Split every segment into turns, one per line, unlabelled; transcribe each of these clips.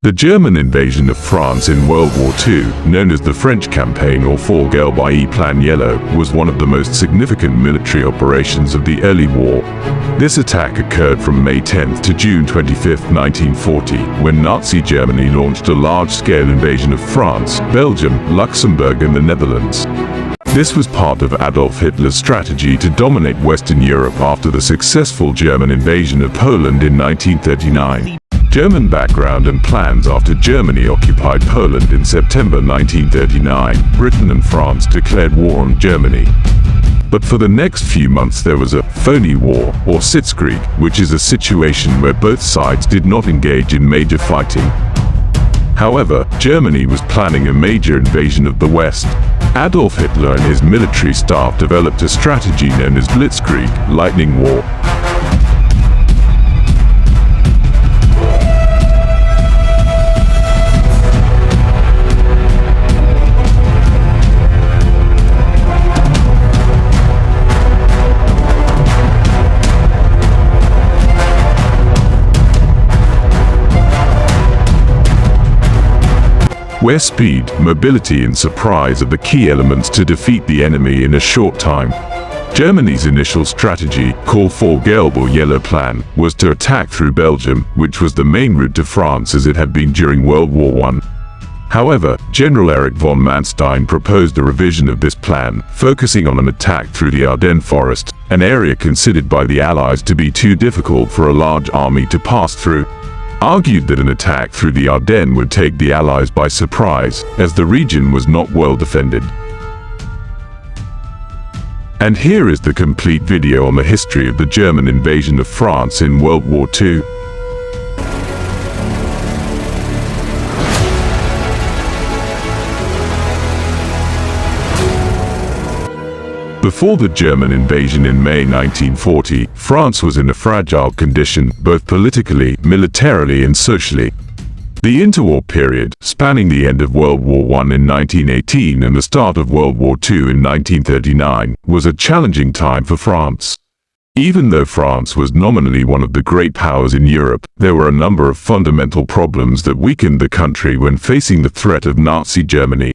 The German invasion of France in World War II, known as the French Campaign or Fall Gelb Plan Yellow, was one of the most significant military operations of the early war. This attack occurred from May 10 to June 25, 1940, when Nazi Germany launched a large-scale invasion of France, Belgium, Luxembourg and the Netherlands. This was part of Adolf Hitler's strategy to dominate Western Europe after the successful German invasion of Poland in 1939. German background and plans. After Germany occupied Poland in September 1939, Britain and France declared war on Germany. But for the next few months there was a phony war, or Sitzkrieg, which is a situation where both sides did not engage in major fighting. However, Germany was planning a major invasion of the West. Adolf Hitler and his military staff developed a strategy known as Blitzkrieg, lightning war. Where speed, mobility and surprise are the key elements to defeat the enemy in a short time. Germany's initial strategy, called Fall Gelb or Yellow Plan, was to attack through Belgium, which was the main route to France as it had been during World War I. However, General Erich von Manstein proposed a revision of this plan, focusing on an attack through the Ardennes forest, an area considered by the Allies to be too difficult for a large army to pass through. Argued that an attack through the Ardennes would take the Allies by surprise, as the region was not well defended. And here is the complete video on the history of the German invasion of France in World War II. Before the German invasion in May 1940, France was in a fragile condition, both politically, militarily and socially. The interwar period, spanning the end of World War I in 1918 and the start of World War II in 1939, was a challenging time for France. Even though France was nominally one of the great powers in Europe, there were a number of fundamental problems that weakened the country when facing the threat of Nazi Germany.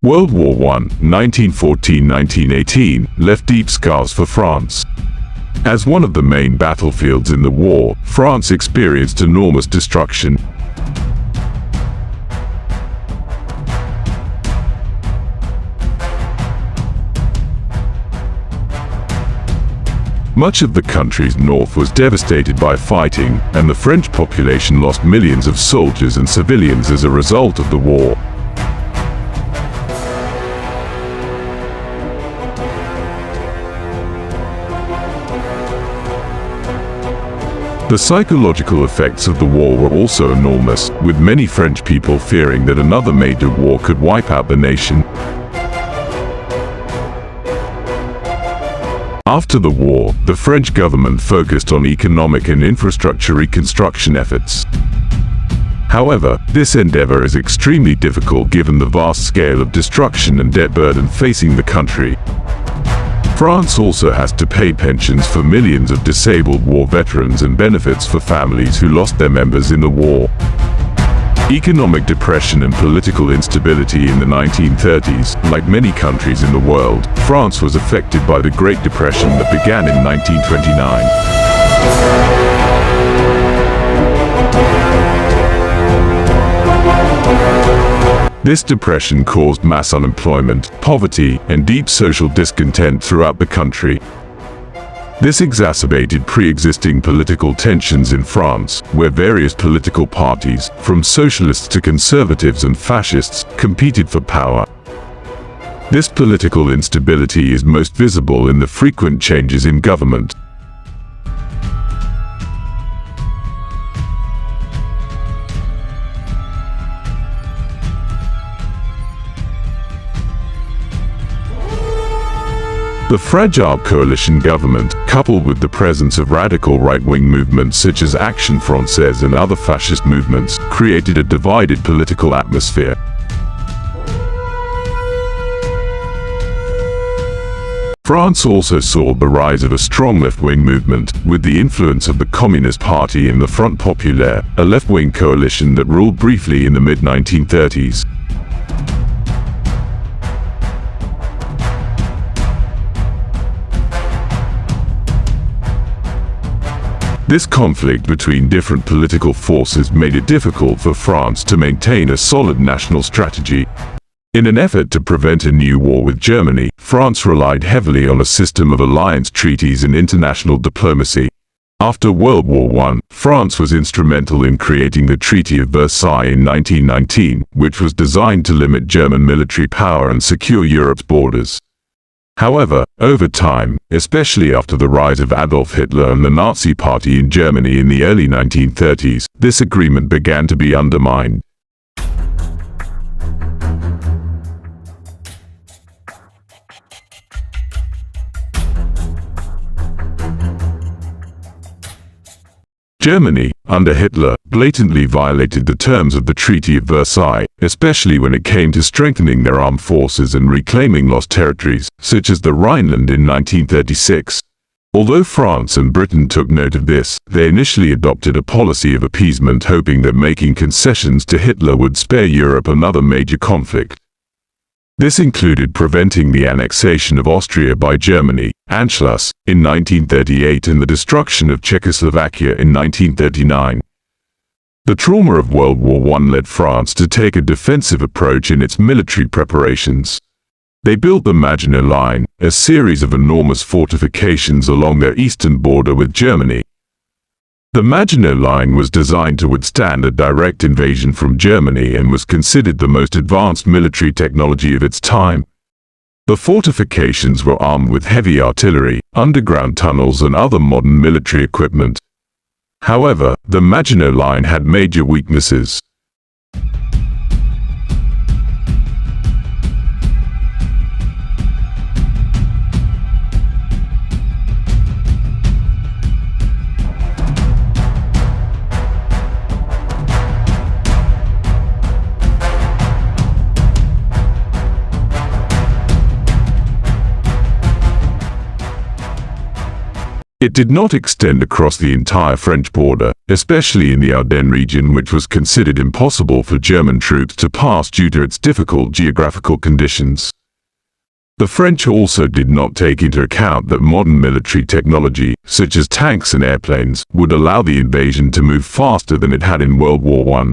World War I, 1914-1918, left deep scars for France. As one of the main battlefields in the war, France experienced enormous destruction. Much of the country's north was devastated by fighting, and the French population lost millions of soldiers and civilians as a result of the war. The psychological effects of the war were also enormous, with many French people fearing that another major war could wipe out the nation. After the war, the French government focused on economic and infrastructure reconstruction efforts. However, this endeavor is extremely difficult given the vast scale of destruction and debt burden facing the country. France also has to pay pensions for millions of disabled war veterans and benefits for families who lost their members in the war. Economic depression and political instability in the 1930s, like many countries in the world, France was affected by the Great Depression that began in 1929. This depression caused mass unemployment, poverty, and deep social discontent throughout the country. This exacerbated pre-existing political tensions in France, where various political parties, from socialists to conservatives and fascists, competed for power. This political instability is most visible in the frequent changes in government. The fragile coalition government, coupled with the presence of radical right-wing movements such as Action Française and other fascist movements, created a divided political atmosphere. France also saw the rise of a strong left-wing movement, with the influence of the Communist Party and the Front Populaire, a left-wing coalition that ruled briefly in the mid-1930s. This conflict between different political forces made it difficult for France to maintain a solid national strategy. In an effort to prevent a new war with Germany, France relied heavily on a system of alliance treaties and international diplomacy. After World War I, France was instrumental in creating the Treaty of Versailles in 1919, which was designed to limit German military power and secure Europe's borders. However, over time, especially after the rise of Adolf Hitler and the Nazi Party in Germany in the early 1930s, this agreement began to be undermined. Germany, under Hitler, blatantly violated the terms of the Treaty of Versailles, especially when it came to strengthening their armed forces and reclaiming lost territories, such as the Rhineland in 1936. Although France and Britain took note of this, they initially adopted a policy of appeasement, hoping that making concessions to Hitler would spare Europe another major conflict. This included preventing the annexation of Austria by Germany, Anschluss, in 1938 and the destruction of Czechoslovakia in 1939. The trauma of World War I led France to take a defensive approach in its military preparations. They built the Maginot Line, a series of enormous fortifications along their eastern border with Germany. The Maginot Line was designed to withstand a direct invasion from Germany and was considered the most advanced military technology of its time. The fortifications were armed with heavy artillery, underground tunnels and other modern military equipment. However, the Maginot Line had major weaknesses. It did not extend across the entire French border, especially in the Ardennes region, which was considered impossible for German troops to pass due to its difficult geographical conditions. The French also did not take into account that modern military technology, such as tanks and airplanes, would allow the invasion to move faster than it had in World War I.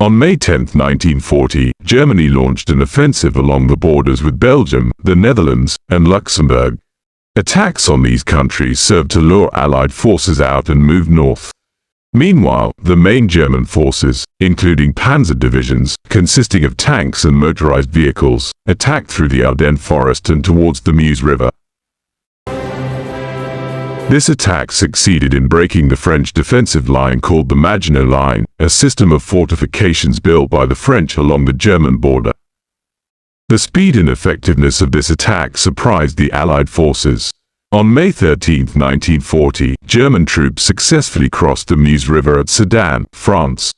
On May 10, 1940, Germany launched an offensive along the borders with Belgium, the Netherlands, and Luxembourg. Attacks on these countries served to lure Allied forces out and move north. Meanwhile, the main German forces, including panzer divisions, consisting of tanks and motorized vehicles, attacked through the Ardennes forest and towards the Meuse River. This attack succeeded in breaking the French defensive line called the Maginot Line, a system of fortifications built by the French along the German border. The speed and effectiveness of this attack surprised the Allied forces. On May 13, 1940, German troops successfully crossed the Meuse River at Sedan, France,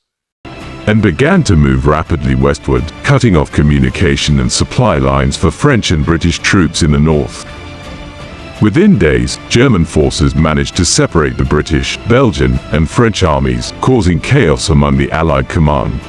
and began to move rapidly westward, cutting off communication and supply lines for French and British troops in the north. Within days, German forces managed to separate the British, Belgian, and French armies, causing chaos among the Allied command.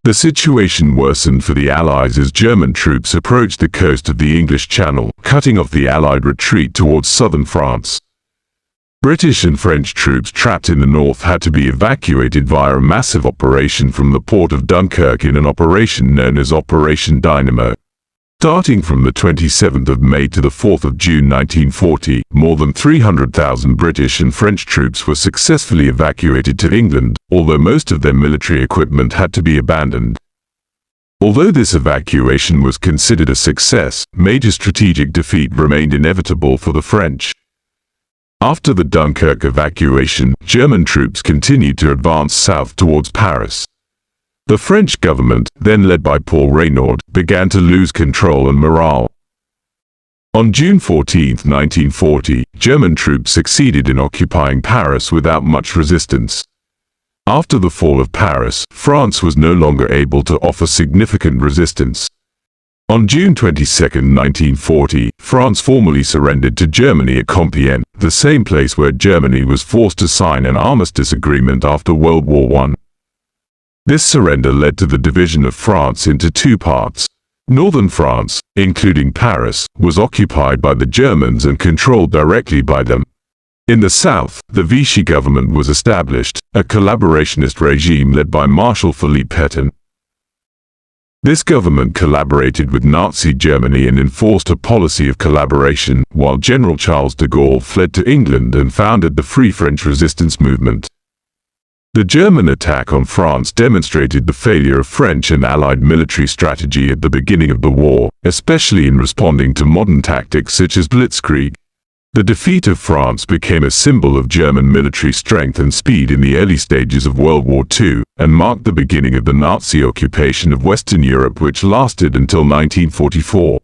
The situation worsened for the Allies as German troops approached the coast of the English Channel, cutting off the Allied retreat towards southern France. British and French troops trapped in the north had to be evacuated via a massive operation from the port of Dunkirk in an operation known as Operation Dynamo. Starting from the 27th of May to the 4th of June 1940, more than 300,000 British and French troops were successfully evacuated to England, although most of their military equipment had to be abandoned. Although this evacuation was considered a success, major strategic defeat remained inevitable for the French. After the Dunkirk evacuation, German troops continued to advance south towards Paris. The French government, then led by Paul Reynaud, began to lose control and morale. On June 14, 1940, German troops succeeded in occupying Paris without much resistance. After the fall of Paris, France was no longer able to offer significant resistance. On June 22, 1940, France formally surrendered to Germany at Compiègne, the same place where Germany was forced to sign an armistice agreement after World War I. This surrender led to the division of France into two parts. Northern France, including Paris, was occupied by the Germans and controlled directly by them. In the south, the Vichy government was established, a collaborationist regime led by Marshal Philippe Pétain. This government collaborated with Nazi Germany and enforced a policy of collaboration, while General Charles de Gaulle fled to England and founded the Free French Resistance movement. The German attack on France demonstrated the failure of French and Allied military strategy at the beginning of the war, especially in responding to modern tactics such as blitzkrieg. The defeat of France became a symbol of German military strength and speed in the early stages of World War II, and marked the beginning of the Nazi occupation of Western Europe, which lasted until 1944.